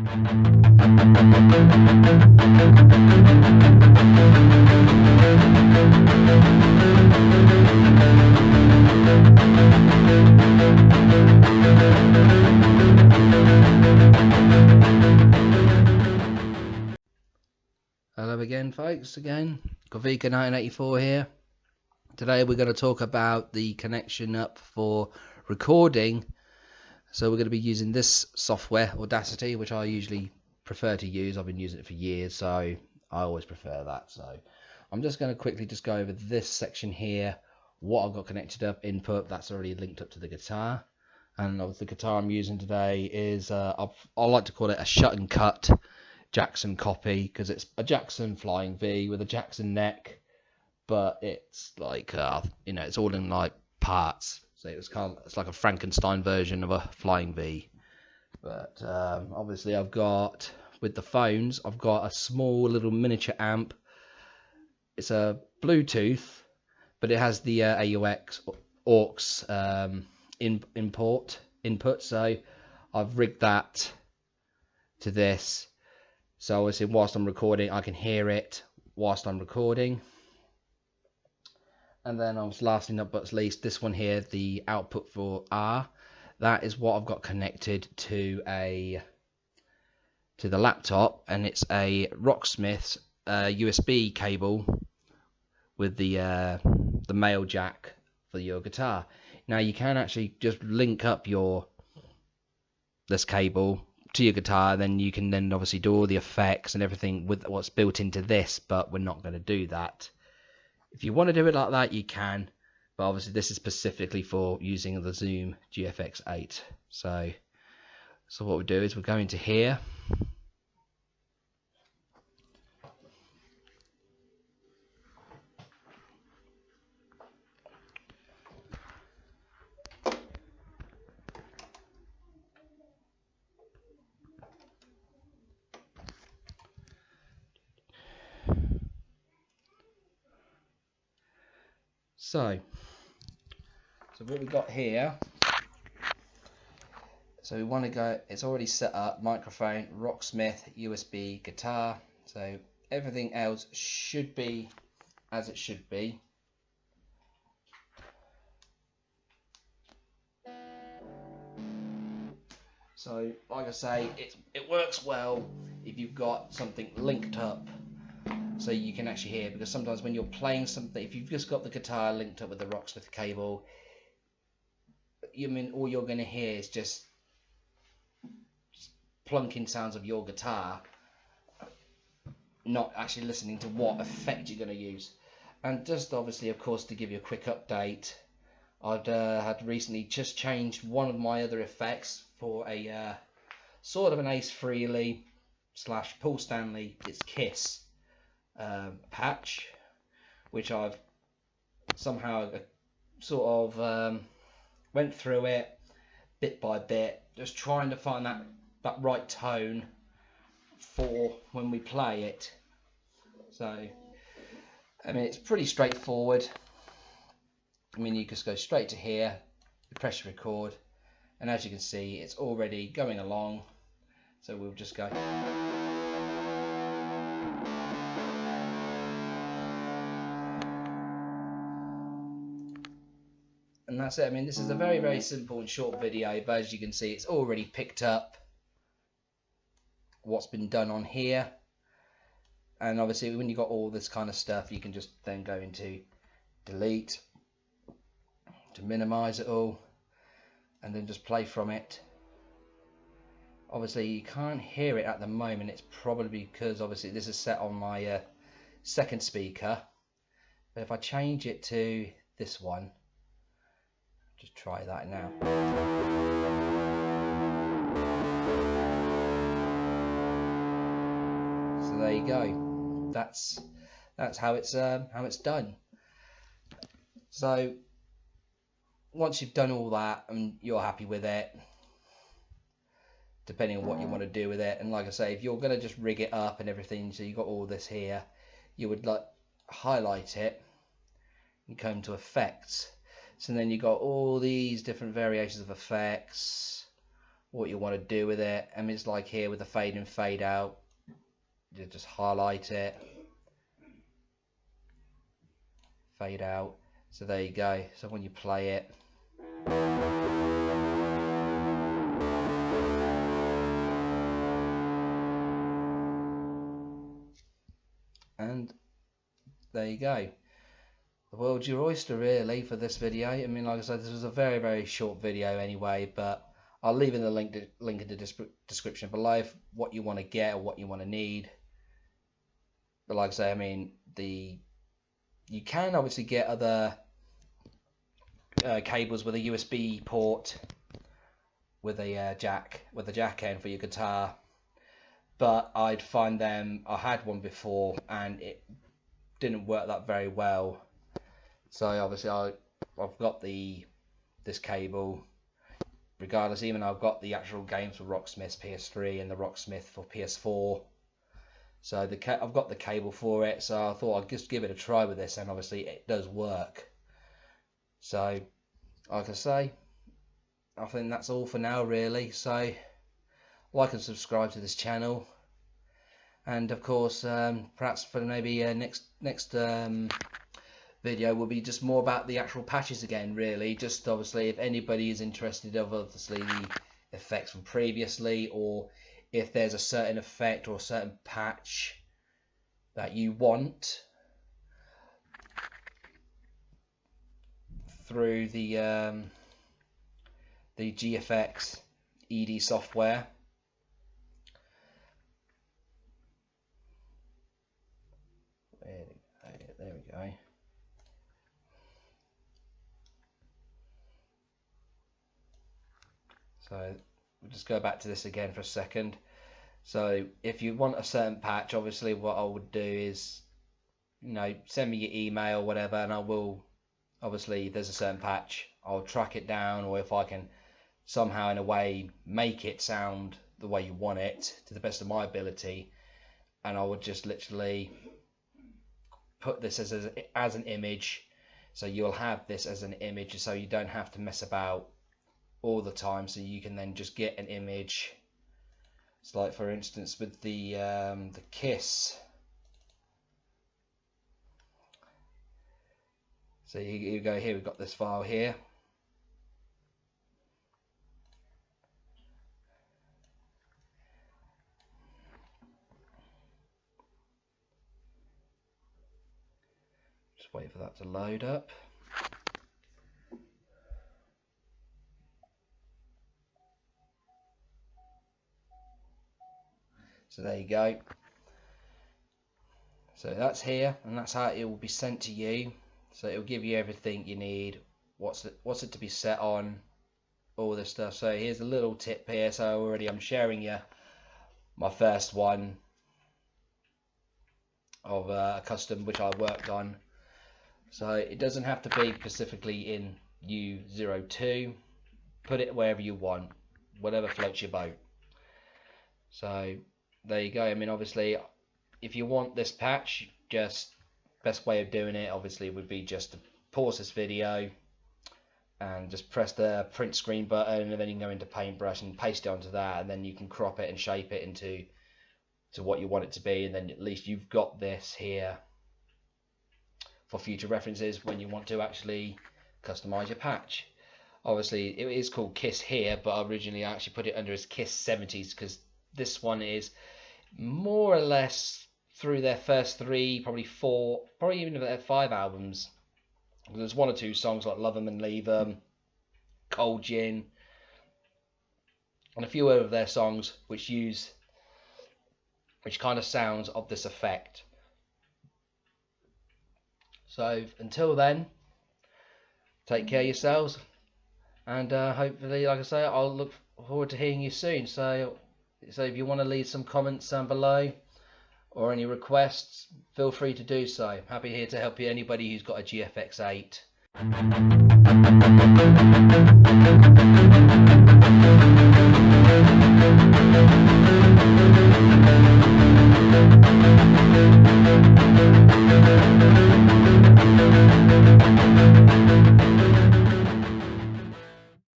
Hello again, folks. Again, Govika1984 here. Today we're going to talk about the connection up for recording. So we're going to be using this software, Audacity, which I usually prefer to use. I've been using it for years, so I always prefer that. So I'm just going to quickly just go over this section here, what I've got connected up, input, that's already linked up to the guitar. And the guitar I'm using today is, I like to call it a shut and cut Jackson copy, because it's a Jackson Flying V with a Jackson neck, but it's like it's all in like parts, so it's like a Frankenstein version of a Flying V. But obviously I've got, with the phones, I've got a small little miniature amp. It's a Bluetooth, but it has the aux input, so I've rigged that to this. So obviously whilst I'm recording, I can hear it whilst I'm recording. And then lastly but least, this one here, the output for R, that is what I've got connected to the laptop, and it's a Rocksmith's USB cable with the male jack for your guitar. Now you can actually just link up this cable to your guitar, then you can then obviously do all the effects and everything with what's built into this, but we're not going to do that. If you want to do it like that, you can, but obviously this is specifically for using the Zoom GFX8. So what we do is we're going to here, so what we got here, so we want to go, it's already set up, microphone, Rocksmith, USB, guitar, so everything else should be as it should be. So like I say, it works well if you've got something linked up, so you can actually hear, because sometimes when you're playing something, if you've just got the guitar linked up with the Rocksmith cable, all you're going to hear is just plunking sounds of your guitar, not actually listening to what effect you're going to use. And just obviously, of course, to give you a quick update, I'd had recently just changed one of my other effects for a sort of an Ace Frehley / Paul Stanley, it's Kiss patch, which I've somehow sort of went through it bit by bit, just trying to find that right tone for when we play it. So I mean, it's pretty straightforward. I mean, you just go straight to here, you press record, and as you can see, it's already going along. So we'll just go. And that's it. I mean, this is a very, very simple and short video, but as you can see, it's already picked up what's been done on here. And obviously, when you've got all this kind of stuff, you can just then go into delete to minimize it all, and then just play from it. Obviously you can't hear it at the moment, it's probably because obviously this is set on my second speaker, but if I change it to this one, just try that now. So there you go, that's how it's done. So once you've done all that and you're happy with it, depending on what you want to do with it, and like I say, if you're going to just rig it up and everything, so you've got all this here, you would like highlight it and come to effects. So then you've got all these different variations of effects, what you want to do with it. I mean, it's like here with the fade in, fade out. You just highlight it, fade out. So there you go. So when you play it, and there you go. The world's your oyster, really, for this video. I mean, like I said, this was a very, very short video anyway, but I'll leave in the link in the description below for what you want to get or what you want to need. But like I say, I mean, you can obviously get other cables with a USB port with a jack end for your guitar, but I'd find them. I had one before and it didn't work that very well. So obviously I've got this cable. Regardless, even I've got the actual games for Rocksmith PS3 and the Rocksmith for PS4. So I've got the cable for it. So I thought I'd just give it a try with this, and obviously it does work. So, like I say, I think that's all for now, really. So, like and subscribe to this channel, and of course, perhaps for maybe next video will be just more about the actual patches again, really. Just obviously, if anybody is interested of obviously the effects from previously, or if there's a certain effect or a certain patch that you want through the GFX ED software. There we go. So we'll just go back to this again for a second. So if you want a certain patch, obviously what I would do is, send me your email or whatever, and I will, obviously if there's a certain patch, I'll track it down, or if I can somehow in a way make it sound the way you want it to the best of my ability, and I would just literally put this as an image. So you'll have this as an image, so you don't have to mess about all the time, so you can then just get an image. It's like, for instance, with the Kiss. So you go here, we've got this file here. Just wait for that to load up. So there you go. So that's here, and that's how it will be sent to you. So it will give you everything you need, what's it to be set on, all this stuff. So here's a little tip here. So I'm sharing you my first one of a custom which I worked on. So it doesn't have to be specifically in U02. Put it wherever you want, whatever floats your boat. So there you go. I mean, obviously, if you want this patch, just best way of doing it obviously would be just to pause this video and just press the print screen button, and then you can go into Paintbrush and paste it onto that, and then you can crop it and shape it into what you want it to be, and then at least you've got this here for future references when you want to actually customize your patch. Obviously it is called Kiss here, but originally I actually put it under as Kiss 70s, because this one is more or less through their first 3, probably 4, probably even their 5 albums. There's 1 or 2 songs like Love 'Em and Leave 'Em, Cold Gin, and a few of their songs which kind of sounds of this effect. So until then, take care of yourselves, and hopefully, like I say, I'll look forward to hearing you soon. So if you want to leave some comments down below or any requests, feel free to do so. I'm happy here to help you, anybody who's got a GFX 8.